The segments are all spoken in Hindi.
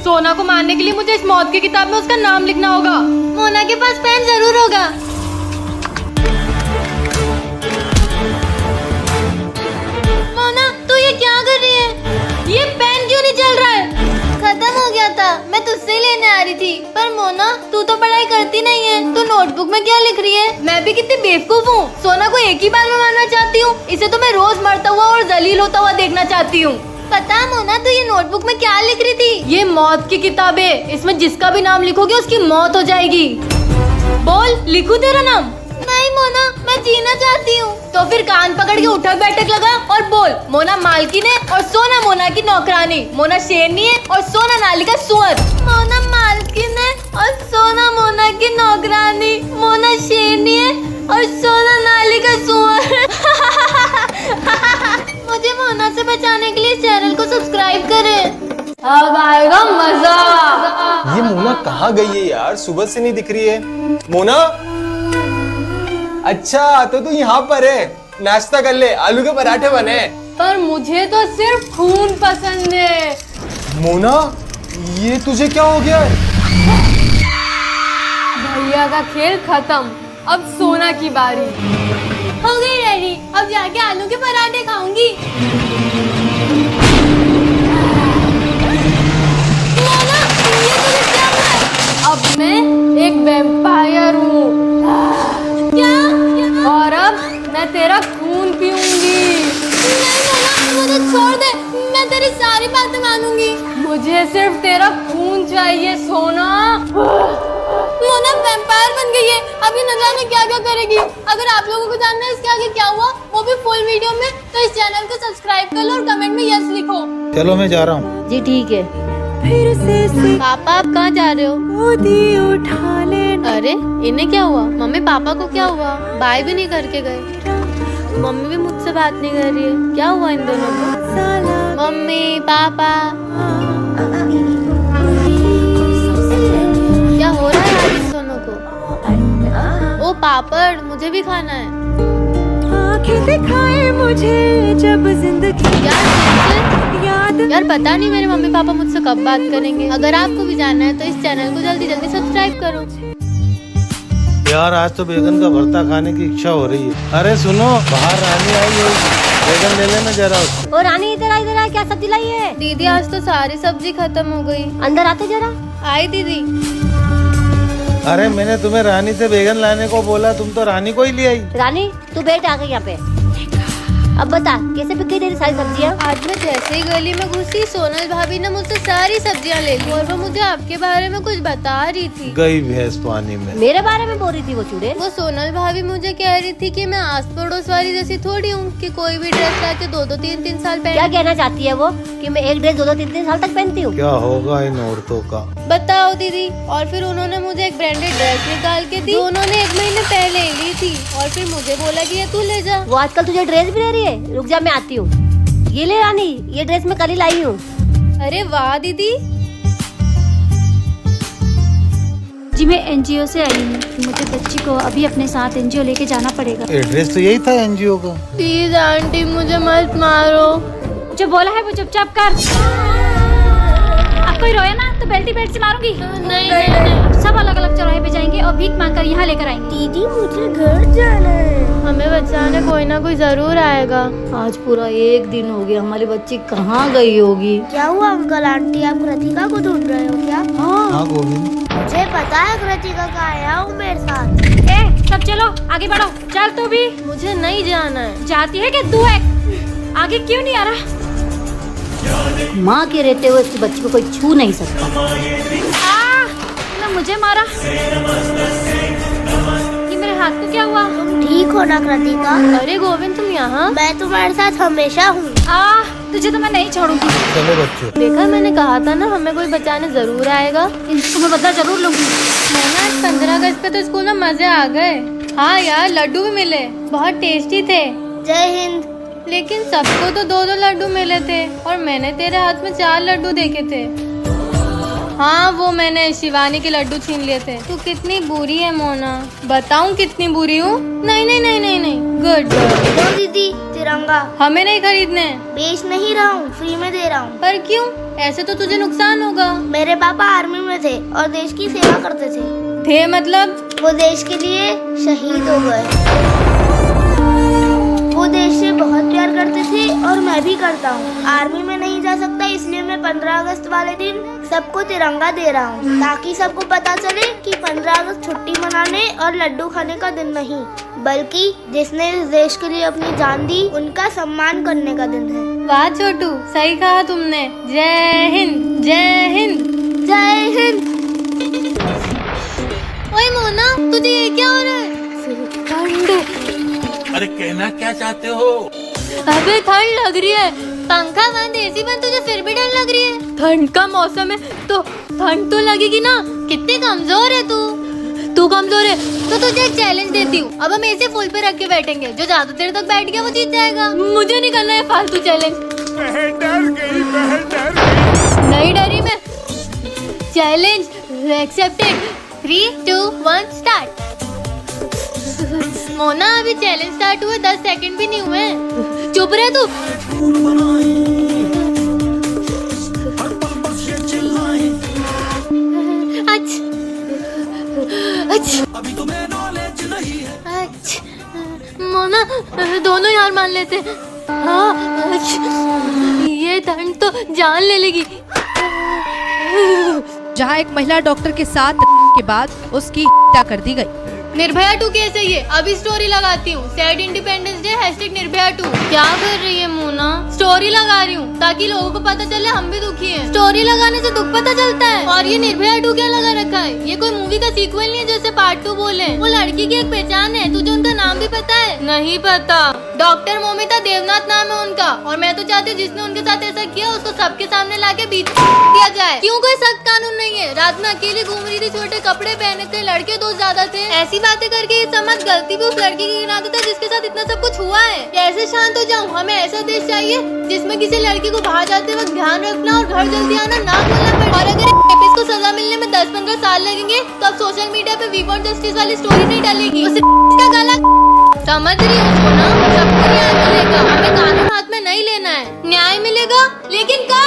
सोना को मारने के लिए मुझे इस मौत की किताब में उसका नाम लिखना होगा। मोना के पास पेन जरूर होगा। मोना तू ये क्या कर रही है? ये पेन क्यों नहीं चल रहा है? खत्म हो गया था, मैं तुझसे लेने आ रही थी। पर मोना तू तो पढ़ाई करती नहीं है, तू नोटबुक में क्या लिख रही है? मैं भी कितनी बेवकूफ हूँ, सोना को एक ही बार में मारना चाहती हूँ। इसे तो मैं रोज मरता हुआ और जलील होता हुआ देखना चाहती हूँ। पता मोना तू ये नोटबुक में क्या लिख रही थी? ये मौत की किताब है, इसमें जिसका भी नाम लिखोगे उसकी मौत हो जाएगी। बोल, लिखूं तेरा नाम? नहीं मोना, मैं जीना चाहती हूँ। तो फिर कान पकड़ के उठक बैठक लगा और बोल, मोना मालकिन है और सोना मोना की नौकरानी। मोना शेरनी है और सोना नाली का सुअर। मोना मालकिन है और सोना मोना की नौकरानी। मोना शेरनी है और सोना नाली का सुअर। मुझे मोना से बचाने के लिए चैनल को सब्सक्राइब करें। अब आएगा मजा। ये मोना कहाँ गई है यार? सुबह से नहीं दिख रही है। मोना, अच्छा तो तू यहाँ पर है। नाश्ता कर ले, आलू के पराठे बने। पर मुझे तो सिर्फ खून पसंद है। मोना, ये तुझे क्या हो गया? भैया का खेल खत्म, अब सोना की बारी। हो गई रेडी, अब जाके आलू के पराठे खाऊंगी। मोना, ये तुझे क्या हुआ है? अब मैं एक वैम्पायर हूँ। क्या? और अब मैं तेरा खून पीऊंगी। नहीं मोना, मुझे छोड़ दे, मैं तेरी सारी बातें मानूंगी। मुझे सिर्फ तेरा खून चाहिए सोना। मोना वैम्पायर बन गई है, अभी न जाने क्या क्या करेगी। अगर आप लोगों को जानना है इसके आगे क्या हुआ, वो भी फुल वीडियो में, तो इस चैनल को सब्सक्राइब कर लो और कमेंट में यस लिखो। चलो मैं जा रहा हूँ। जी ठीक है। पापा आप कहाँ जा रहे हो? उठा ले। अरे इन्हें क्या हुआ? मम्मी पापा को क्या हुआ? बाय भी नहीं करके गए। मम्मी भी मुझसे बात नहीं कर रही है, क्या हुआ इन दोनों को? मम्मी पापा क्या हो रहा है इन दोनों को? ओ पापड़, मुझे भी खाना है। आँखें दिखाए मुझे जब जिंदगी यार पता नहीं मेरे मम्मी पापा मुझसे कब बात करेंगे। अगर आपको भी जानना है तो इस चैनल को जल्दी जल्दी सब्सक्राइब करो। यार आज तो बैगन का भरता खाने की इच्छा हो रही है। अरे सुनो, बाहर रानी आई है, बैगन ले लेना जरा। ओ रानी इधर आ, क्या सब्जी लाई है? दीदी आज तो सारी सब्जी खत्म हो गई। अंदर आते जरा। आई दीदी। अरे मैंने तुम्हें रानी से बैगन लाने को बोला, तुम तो रानी को ही ले आई। रानी तू बैठ आ गई यहाँ पे। अब बता कैसे बिक गई तेरी सारी सब्जियाँ? आज मैं जैसे ही गली में घुसी, सोनल भाभी ने मुझसे सारी सब्जियाँ ले ली और वो मुझे आपके बारे में कुछ बता रही थी। गई भैंस पानी में। मेरे बारे में बोल रही थी वो चूड़े? वो सोनल भाभी मुझे कह रही थी कि मैं आस पड़ोस वाली जैसी थोड़ी हूँ कि कोई भी ड्रेस लाके 2-2 3-3 साल पहन। क्या कहना चाहती है वो कि मैं एक ड्रेस 2-2 3-3 साल तक पहनती हूँ? क्या होगा इन औरतों का? बताओ दीदी। और फिर उन्होंने मुझे एक ब्रांडेड ड्रेस निकाल के दी, उन्होंने 1 महीने पहले ही ली थी और फिर मुझे बोला कि ये तू ले जा। वो आजकल तुझे ड्रेस भी दे रही है? रुक जा मैं आती हूँ। ये ले रानी, ये ड्रेस मैं कल ही लाई हूँ। अरे वाह दीदी। जी मैं एनजीओ से आई हूँ, मुझे बच्ची को अभी अपने साथ एनजीओ लेके जाना पड़ेगा। एड्रेस तो यही था एनजीओ का। प्लीज आंटी मुझे मत मारो। जो बोला है वो चुपचाप कर। आप कोई रोया ना तो बेल्टी बेल्ट से मारूंगी। नहीं नहीं। सब अलग अलग चौराहे पे जाएंगे और भीख मांग कर यहाँ लेकर आएंगे। दीदी मुझे घर जाना है। हमें बचाने कोई ना कोई जरूर आएगा। आज पूरा 1 दिन हो गया, हमारी बच्ची कहाँ गई होगी? क्या हुआ अंकल आंटी, आप कृतिका को ढूंढ रहे हो क्या? हाँ गोविंद, मुझे पता है कृतिका का आया हूँ मेरे साथ। ए सब चलो आगे बढ़ो। चल तू भी। मुझे नहीं जाना है। जाती है कि तू है? आगे क्यों नहीं आ रहा? माँ के रहते हुए उसकी बच्ची को कोई छू नहीं सकता। ना मुझे मारा। ये मेरे हाथ को क्या हुआ? तुम ठीक हो ना कृतिका? अरे गोविंद तुम यहाँ? मैं तुम्हारे साथ हमेशा हूँ। तुझे तो मैं नहीं छोड़ूंगी। चलो बच्चों। देखा मैंने कहा था ना हमें कोई बचाने जरूर आएगा। इनको मैं बदला जरूर लूंगी। आज 15 अगस्त पे तो स्कूल में मजे आ गए। हाँ यार लड्डू भी मिले, बहुत टेस्टी थे। जय हिंद। लेकिन सबको तो 2-2 लड्डू मिले थे और मैंने तेरे हाथ में 4 लड्डू देखे थे। हाँ वो मैंने शिवानी के लड्डू छीन लिए थे। तू कितनी बुरी है मोना। बताऊं कितनी बुरी हूँ? नहीं नहीं नहीं नहीं नहीं। गुड। दो दीदी तिरंगा। हमें नहीं खरीदने। बेच नहीं रहा हूँ, फ्री में दे रहा हूँ। पर क्यों? ऐसे तो तुझे नुकसान होगा। मेरे पापा आर्मी में थे और देश की सेवा करते थे। मतलब वो देश के लिए शहीद हो गए। वो देश से बहुत प्यार करते थे और मैं भी करता हूँ। आर्मी में नहीं जा सकता इसलिए मैं 15 अगस्त वाले दिन सबको तिरंगा दे रहा हूँ, ताकि सबको पता चले कि 15 अगस्त छुट्टी मनाने और लड्डू खाने का दिन नहीं, बल्कि जिसने इस देश के लिए अपनी जान दी उनका सम्मान करने का दिन है। वाह छोटू, सही कहा तुमने। जय हिंद, जय हिंद, जय हिंद। ओए मोना, तुझे ये क्या हो रहा है? ठंड। अरे कहना क्या चाहते हो? अबे ठंड लग रही है। पंखा बंद, एसी बंद, तुझे फिर भी ठंड लग रही है? ठंड का मौसम है तो ठंड तो लगेगी ना। कितनी कमजोर है तू कमजोर है तो तुझे एक चैलेंज देती हूँ। अब हम ऐसे फुल पे रख के बैठेंगे, जो ज्यादा देर तक बैठ गया वो जीत जाएगा। मुझे नहीं करना है फालतू चैलेंज। डर गई। नहीं डरी मैं। Challenge accepted. 3, 2, 1 स्टार्ट। मोना, अभी चैलेंज स्टार्ट हुए 10 सेकंड भी नहीं हुए। चुप रहे तू। अच्छा मोना, दोनों यार मान लेते। हाँ, ये ठंड तो जान ले लेगी। जहां एक महिला डॉक्टर के साथ के बाद उसकी हत्या कर दी गई। निर्भया 2 कैसे? ये अभी स्टोरी लगाती हूँ। Sad independence day #Nirbhaya 2। क्या कर रही है मोना? स्टोरी लगा रही हूँ ताकि लोगों को पता चले हम भी दुखी हैं। स्टोरी लगाने से दुख पता चलता है। और ये निर्भया 2 क्या लगा रखा है? ये कोई मूवी का सीक्वल नहीं है जैसे पार्ट 2 बोले। वो लड़की की एक पहचान है। तुझे उनका नाम भी पता है? नहीं पता। डॉक्टर मोमिता देवनाथ नाम है उनका। और मैं तो चाहती हूँ जिसने उनके साथ ऐसा किया उसको सबके सामने लाके बीच दिया जाए। क्यों कोई सख्त कानून नहीं है? रात में अकेली घूम रही थी, छोटे कपड़े पहने थे, लड़के दोस्त ज्यादा थे। ऐसी बातें करके ये समाज गलती भी उस लड़की की गिना देता है जिसके साथ इतना सब कुछ हुआ है। कैसे शांत हो जाऊँ? हमें ऐसा देश चाहिए जिसमें किसी लड़की को बाहर जाते वक्त ध्यान रखना और घर जल्दी आना ना भूलना पड़े। और अगर रेपिस्ट को सजा मिलने में 10-15 साल लगेंगे तो अब सोशल मीडिया पे वी वांट जस्टिस वाली स्टोरी नहीं डालेगी। उसे का गला समझ रही हो सोना? सबको न्याय मिलेगा। हमें कानून हाथ में नहीं लेना है। न्याय मिलेगा, लेकिन क्या?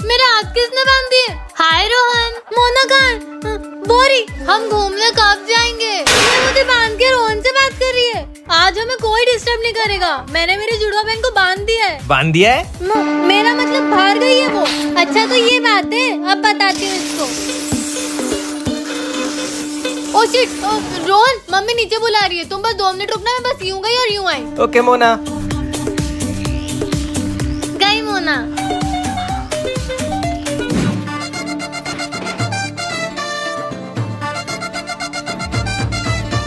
मेरा हाथ किसने बांध दिए? हाय रोहन। मोना कहाँ? बोरी, हम घूमने कब जाएंगे? ये मुझे बांध के रोहन से बात कर रही है। आज हमें कोई डिस्टर्ब नहीं करेगा। मैंने मेरी जुड़वा बहन को बांध दिया है। बांध दिया है? मेरा मतलब बाहर गई है वो। अच्छा तो ये बात है, अब बताती हूँ इसको। ओ शिट, रोहन मम्मी नीचे बुला रही है। तुम बस 2 मिनट रुकना, मैं बस यूं गई और यूं आई। ओके मोना। गई मोना।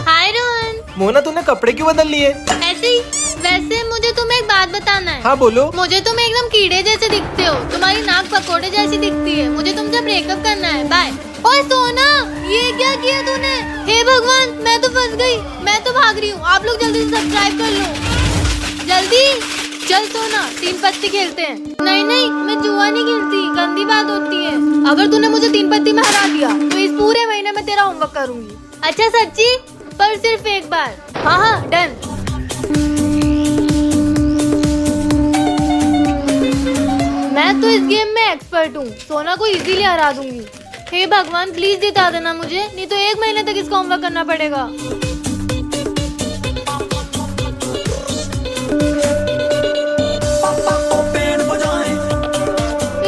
हाय रोहन। मोना, तूने कपड़े क्यों बदल लिए? ऐसे ही। वैसे मुझे तुम्हें एक बात बताना है। हाँ बोलो। मुझे तुम एकदम कीड़े जैसे दिखते हो। तुम्हारी नाक पकोड़े जैसी दिखती है। मुझे तुमसे ब्रेकअप करना है। बाय। ओए सोना, ये क्या किया तूने? हे भगवान, मैं तो फंस गई। मैं तो भाग रही हूँ। आप लोग जल्दी से सब्सक्राइब कर लो, जल्दी। चल सोना, 3 पत्ती खेलते हैं। नहीं नहीं, मैं जुआ नहीं खेलती, गंदी बात होती है। अगर तूने मुझे 3 पत्ती में हरा दिया तो इस पूरे महीने में तेरा होमवर्क करूंगी। अच्छा सच्ची? पर सिर्फ एक बार। हाँ हाँ, डन। मैं तो इस गेम में एक्सपर्ट हूँ। सोना को इजीली हरा दूंगी। हे भगवान, प्लीज जिता देना मुझे, नहीं तो 1 महीने तक इसका होमवर्क करना पड़ेगा।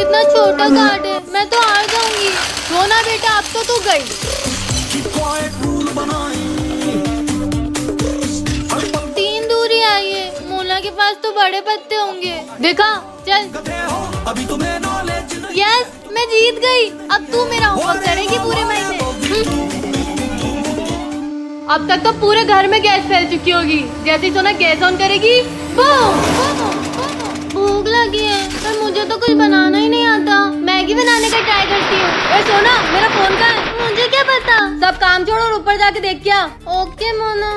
इतना छोटा कार्ड है, मैं तो हार जाऊंगी। सोना बेटा, अब तो तू गई। 3 दूरी आई है। मोना के पास तो बड़े पत्ते होंगे। देखा, चल। यस, मैं जीत गई। अब तू मेरा होमवर्क करेगी पूरे महीने। अब तक तो पूरे घर में गैस फैल चुकी होगी। जैसे ही सोना गैस ऑन करेगी, बूम। भूख लगी है पर मुझे तो कुछ बनाना ही नहीं आता। मैगी बनाने का ट्राई करती हूँ। ए सोना, मेरा फोन कहाँ है? मुझे क्या पता। सब काम छोड़ और ऊपर जाके देख क्या। ओके मोना।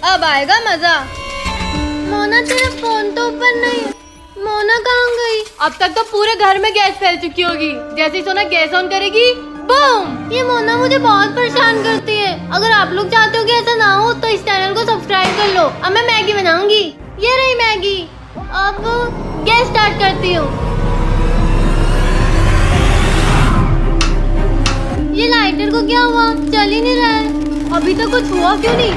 अब आएगा मजा। मोना, तेरा फोन तो ऊपर नहीं। मोना कहाँ गई? अब तक तो पूरे घर में गैस फैल चुकी होगी। जैसे ही सोना गैस ऑन करेगी, बूम! ये मोना मुझे बहुत परेशान करती है। अगर आप लोग चाहते हो कि ऐसा ना हो तो इस चैनल को सब्सक्राइब कर लो। अब मैं मैगी बनाऊंगी। ये रही मैगी। अब गैस स्टार्ट करती हूँ। ये लाइटर को क्या हुआ? चल ही नहीं रहा है। अभी तक कुछ हुआ क्यों नहीं?